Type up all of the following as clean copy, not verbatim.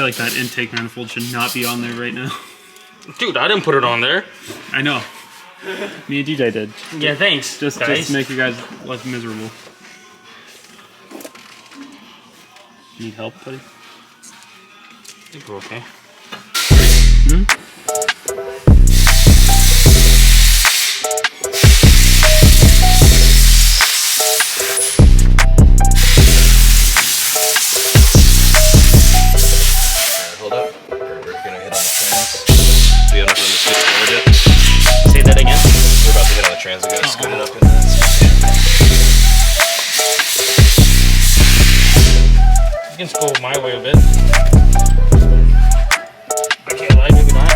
like that intake manifold should not be on there right now. Dude, I didn't put it on there. I know. Me and DJ did. Yeah, thanks. Just to make you guys less miserable. Need help, buddy? I think we're okay. Hold up. We're gonna hit on the trans. Do you have enough room to scoot forward yet? Say that again. We're about to hit on the trans. We gotta scoot it up in You can just go my way a bit. I can't lie, maybe not.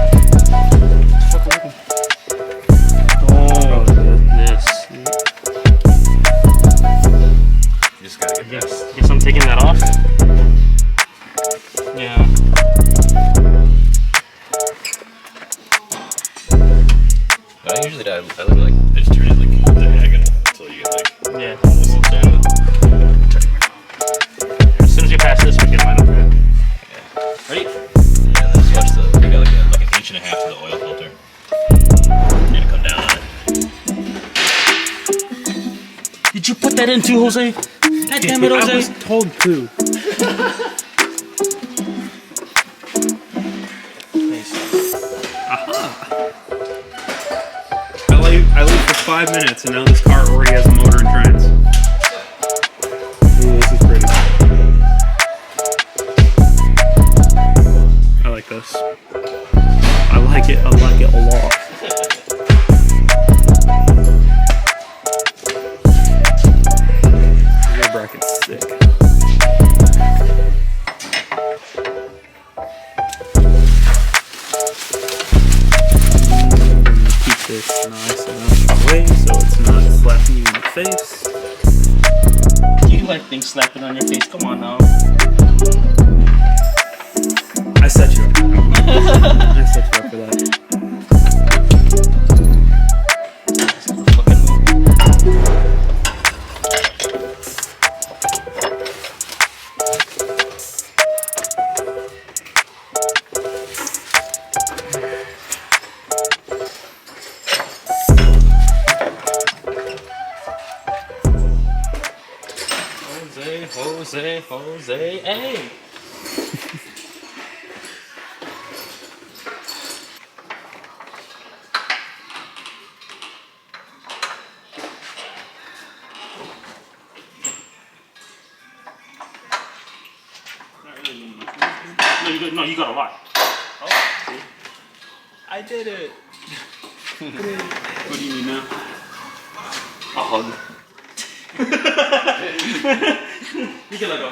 Oh, this. You just gotta get Guess I'm taking that off. Yeah. No, I usually I literally like I just turn it like diagonal until you get like Yeah. Almost there. As soon as you pass this, we get mine over here. yeah. Ready? Yeah, and then just watch the you got like an inch and a half to the oil filter. You're gonna come down on it. Did you put that in too, Jose? God damn it, Jose. I was told to. I leave for 5 minutes and now this car already has a motor and trans. Ooh, this is pretty. I like this. I like it a lot. The rear bracket's sick. Keep this nice enough away so it's not slapping you in the face. You like things slapping on your face? Come on now. I set you up. I set you up for that. Jose, hey! No, you got a lot. Oh, see? I did it. What do you need now? A hug. You can let go.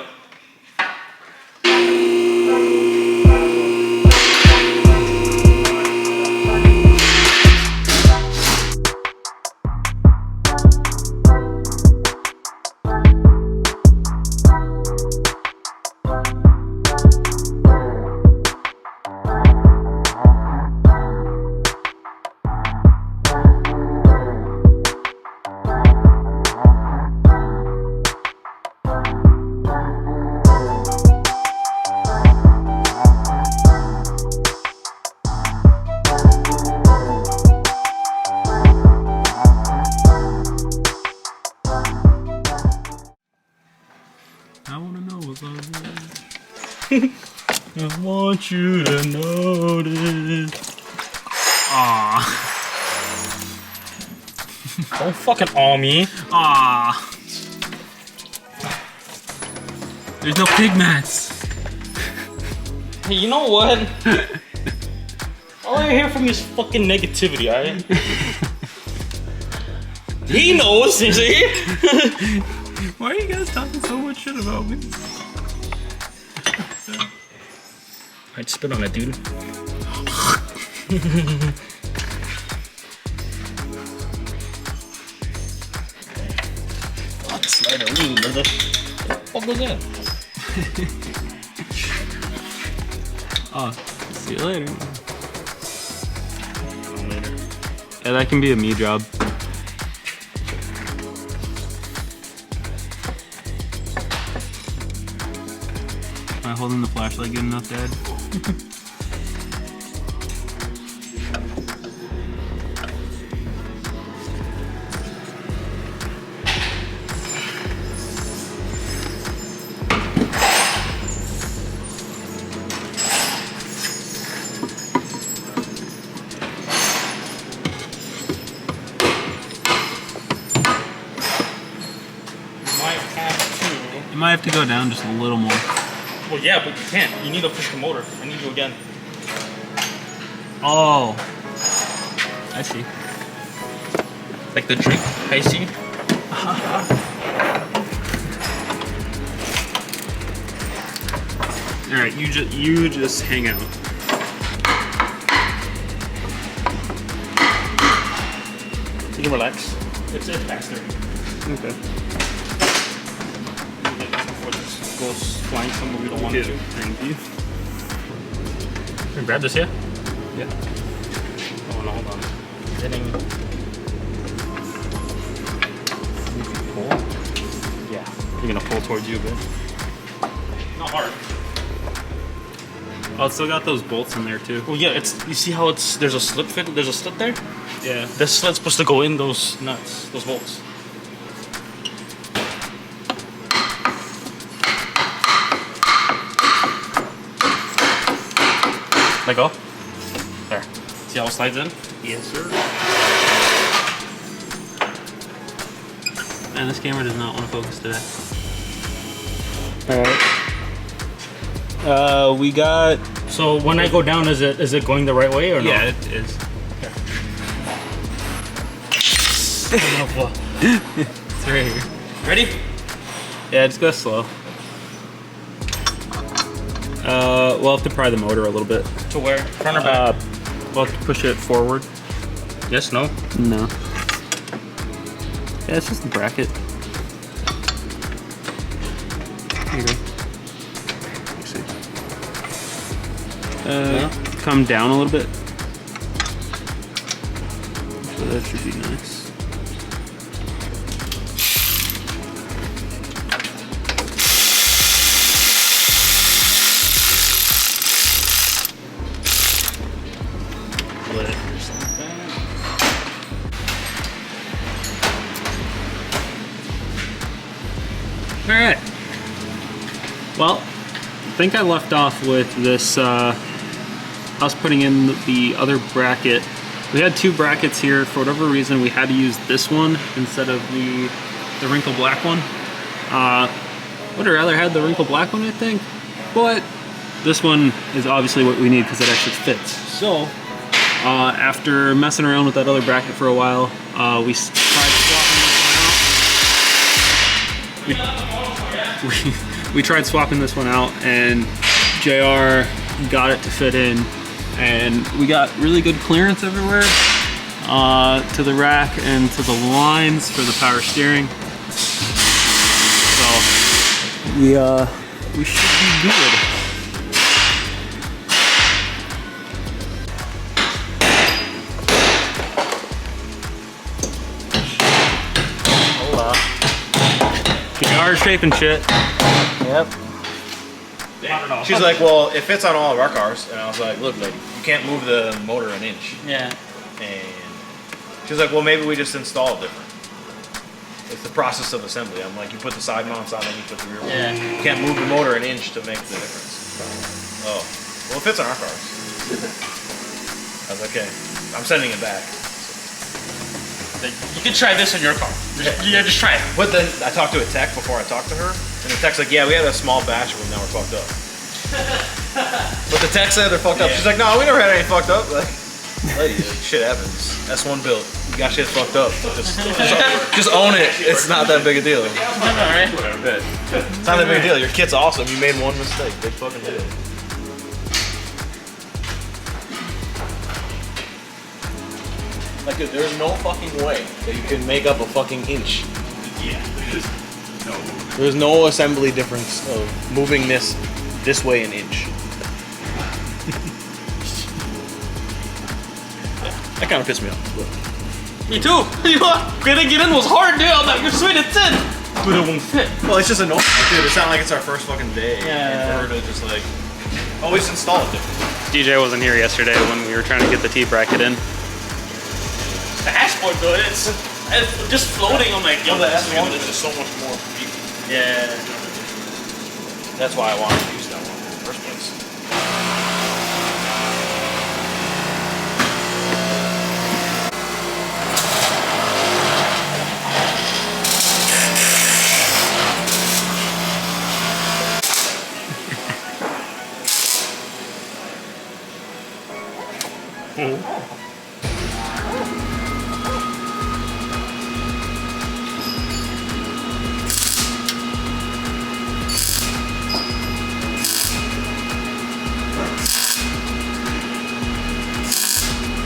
I wanna know what's on there. I want you to notice. Aww. Don't fucking awe me. Aww. There's no pig mats. Hey, you know what? All I hear from you is fucking negativity, alright? He knows, see? Why are you guys talking so much shit about me? I'd spit on it, dude. Fuck, slideroo, brother. What was that? Oh, see you later. Yeah, that can be a me job. My holding the flashlight good enough, Dad? You might have to go down just a little more. Well, yeah, but you can't. You need to push the motor. I need you again. Oh. I see. Like the drink, I see. All right, you just hang out. You can relax. It's faster. Okay. Before this goes flying somewhere we don't want it to. Thank you. Can you grab this here? Yeah. Oh no, hold on. Getting. Pull? Yeah. You're gonna pull towards you a bit. Not hard. Oh, it's still got those bolts in there too. Well, yeah. It's. You see how it's. There's a slip fit. There's a slit there. Yeah. This slit's supposed to go in those nuts, those bolts. Let go. There. See how it slides in? Yes, sir. Man, this camera does not want to focus today. All right. We got. So when I go down, is it going the right way or no? Yeah, it is. It's right here. Ready? Yeah, just go slow. We'll have to pry the motor a little bit. To where? Front or back? We'll have to push it forward. Yes, no? No. Yeah, it's just a bracket. Here you go. See. Come down a little bit. So that should be nice. All right. Well, I think I left off with this, us putting in the other bracket. We had two brackets here. For whatever reason, we had to use this one instead of the wrinkle black one. Would have rather had the wrinkle black one, I think. But this one is obviously what we need because it actually fits. So, after messing around with that other bracket for a while, we tried swapping this one out. We tried swapping this one out, and JR got it to fit in, and we got really good clearance everywhere to the rack and to the lines for the power steering. So we should be good. JR's shaping shit. Yep. She's like, well, it fits on all of our cars. And I was like, look, you can't move the motor an inch. Yeah. And she's like, well, maybe we just install it different. It's the process of assembly. I'm like, you put the side mounts on and you put the rear mounts. Yeah. You can't move the motor an inch to make the difference. Oh, well, it fits on our cars. I was like, okay, I'm sending it back. You can try this on your car. Just try it. But then I talked to a tech before I talked to her, and the tech's like, yeah, we had a small batch of them, now we're fucked up. But the tech said they're fucked up. She's like, no, we never had any fucked up. Like, lady, shit happens. S1 built. You got shit fucked up. Just own it. It's not that big a deal. Alright. It's not that big a deal. Your kit's awesome. You made one mistake. Big fucking deal. Like, dude, there's no fucking way that you can make up a fucking inch. Yeah, There's no assembly difference of moving this way an inch. That kind of pissed me off. But. Me too. You know what? Getting it in was hard, dude. I'm like, you're sweet, it's in. but it won't fit. Well, it's just annoying, dude. It's not like it's our first fucking day. Yeah. For her to just like always install it differently. DJ wasn't here yesterday when we were trying to get the T bracket in. The hashboard though, it's just floating. I'm like, yo, Well, the this is S1 gonna- is just so much more beefy. Yeah. That's why I wanted to use that one in the first place.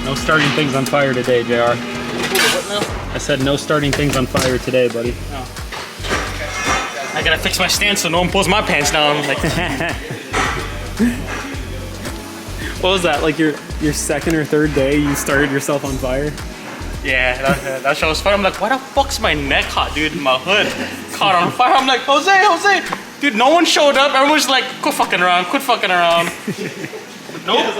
No starting things on fire today, JR. What now? I said no starting things on fire today, buddy. I gotta fix my stance so no one pulls my pants down. Like, What was that? Like your second or third day you started yourself on fire? yeah, that show was fun. I'm like, why the fuck's my neck hot, dude? My hood caught on fire. I'm like, Jose. Dude, no one showed up. Everyone's like, quit fucking around. Nope.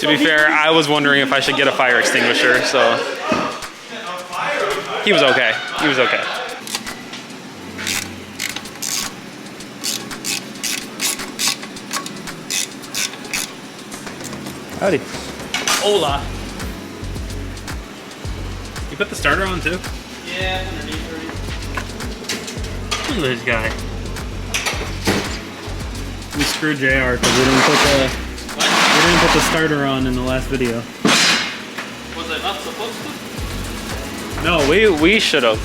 To be fair, I was wondering if I should get a fire extinguisher, so he was okay. Howdy. Hola. You put the starter on too? Yeah, underneath already. Look at this guy. We screwed JR because we didn't put the starter on in the last video. Was I not supposed to? No, we should have.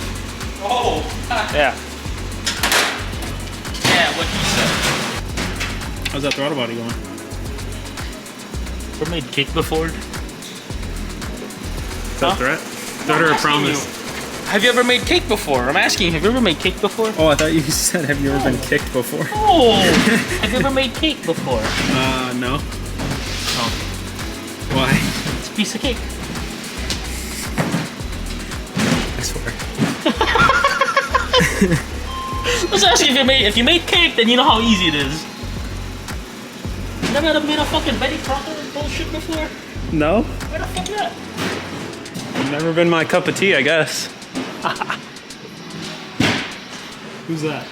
Oh. Yeah. Yeah, what he said. How's that throttle body going? Ever made cake before? Is that a threat? Threat or a promise? Have you ever made cake before? I'm asking you, have you ever made cake before? Oh, I thought you said, have you ever been kicked before? Oh! Have you ever made cake before? No. Oh. Why? It's a piece of cake. I swear. I was asking if you made cake, then you know how easy it is. You never made a fucking Betty Crocker bullshit before? No? Where the fuck that? Never been my cup of tea, I guess. Who's that?